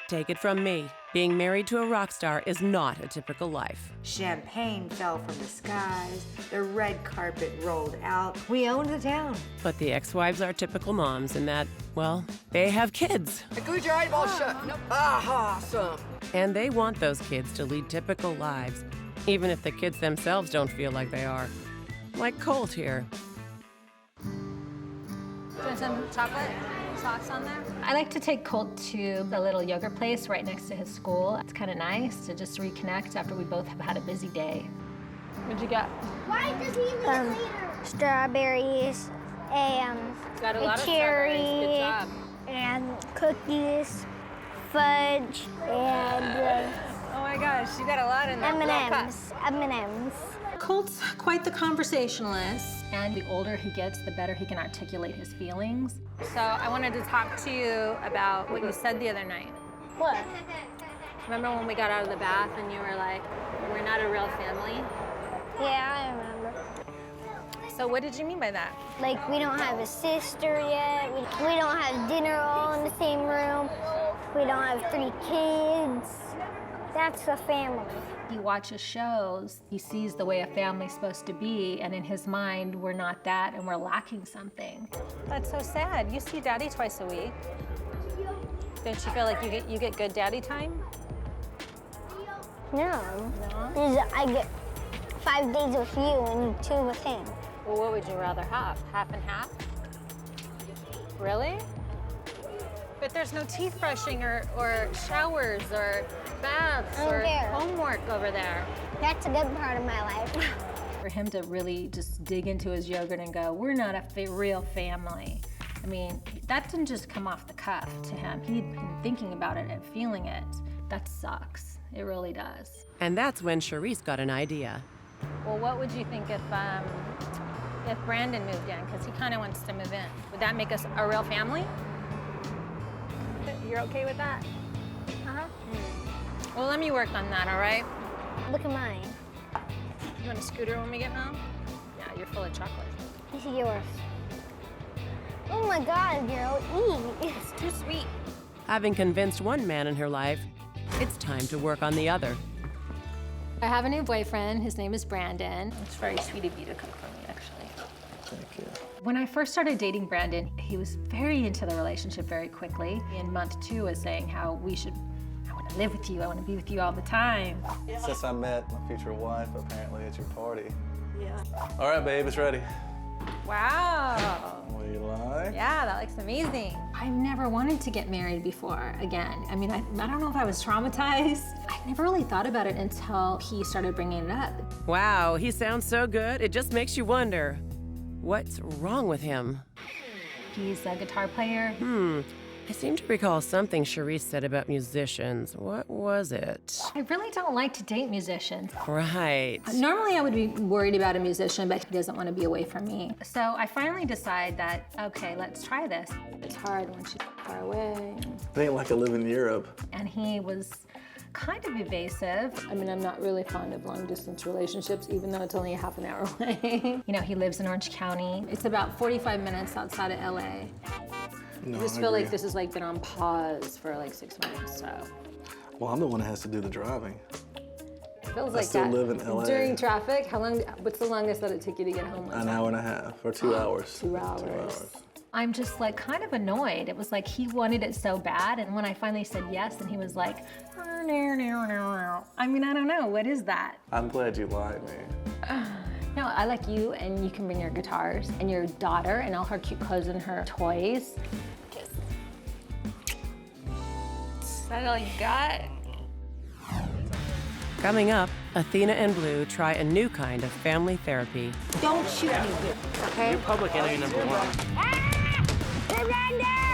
Take it from me, being married to a rock star is not a typical life. Champagne fell from the skies. The red carpet rolled out. We owned the town. But the ex-wives are typical moms in that, well, they have kids. Glued your eyeballs shut. Nope. Ah, awesome. And they want those kids to lead typical lives, even if the kids themselves don't feel like they are. Like Colt here. Put some chocolate sauce on there. I like to take Colt to the little yogurt place right next to his school. It's kind of nice to just reconnect after we both have had a busy day. What'd you get? Why does he leave later? Strawberries and Got a lot of cherry strawberries. Good job. and cookies, fudge, and Oh my gosh, you got a lot in there. M&Ms. M&Ms. Colt's quite the conversationalist. And the older he gets, the better he can articulate his feelings. So I wanted to talk to you about what you said the other night. What? Remember when we got out of the bath and you were like, we're not a real family? Yeah, I remember. So what did you mean by that? Like, we don't have a sister yet. We don't have dinner all in the same room. We don't have 3 kids. That's a family. He watches shows, he sees the way a family's supposed to be, and in his mind, we're not that and we're lacking something. That's so sad. You see Daddy twice a week. Don't you feel like you get good daddy time? No. Because I get 5 days with you and 2 with him. Well, what would you rather have? Half and half? Really? But there's no teeth brushing or showers or baths I don't or care. homework over there. That's a good part of my life. For him to really just dig into his yogurt and go, we're not a real family. I mean, that didn't just come off the cuff to him. He'd been thinking about it and feeling it. That sucks. It really does. And that's when Charisse got an idea. Well, what would you think if Brandon moved in? Because he kind of wants to move in. Would that make us a real family? You're okay with that? Uh-huh. Well, let me work on that, all right? Look at mine. You want a scooter when we get home? Yeah, you're full of chocolate. This is yours. Oh my God, girl, eat. It's too sweet. Having convinced one man in her life, it's time to work on the other. I have a new boyfriend. His name is Brandon. It's very sweet of you to cook for me, actually. Thank you. When I first started dating Brandon, he was very into the relationship very quickly. In month 2 was saying how I want to live with you, I want to be with you all the time. Since I met my future wife, apparently at your party. Yeah. All right, babe, it's ready. Wow. What do you like? Yeah, that looks amazing. I never wanted to get married before again. I mean, I don't know if I was traumatized. I never really thought about it until he started bringing it up. Wow, he sounds so good, it just makes you wonder, what's wrong with him? He's a guitar player. I seem to recall something Charisse said about musicians. What was it? I really don't like to date musicians. Right. Normally I would be worried about a musician, but he doesn't want to be away from me. So I finally decide that, okay, let's try this. It's hard when she's far away. It ain't like I live in Europe. And he was kind of evasive. I mean, I'm not really fond of long distance relationships, even though it's only a half an hour away. You know, he lives in Orange County. It's about 45 minutes outside of LA. No, I just feel like this has like been on pause for like 6 months, so. Well, I'm the one that has to do the driving. It feels I like still that. live in LA. During traffic, what's the longest that it took you to get home? An hour and a half or 2 hours. 2 hours. I'm just like kind of annoyed. It was like he wanted it so bad, and when I finally said yes, and he was like, I mean, I don't know, what is that? I'm glad you like me. No, I like you, and you can bring your guitars, and your daughter, and all her cute clothes and her toys. Is that all you got? Coming up, Athena and Blue try a new kind of family therapy. Don't shoot me, okay? You're public enemy #1. Surrender!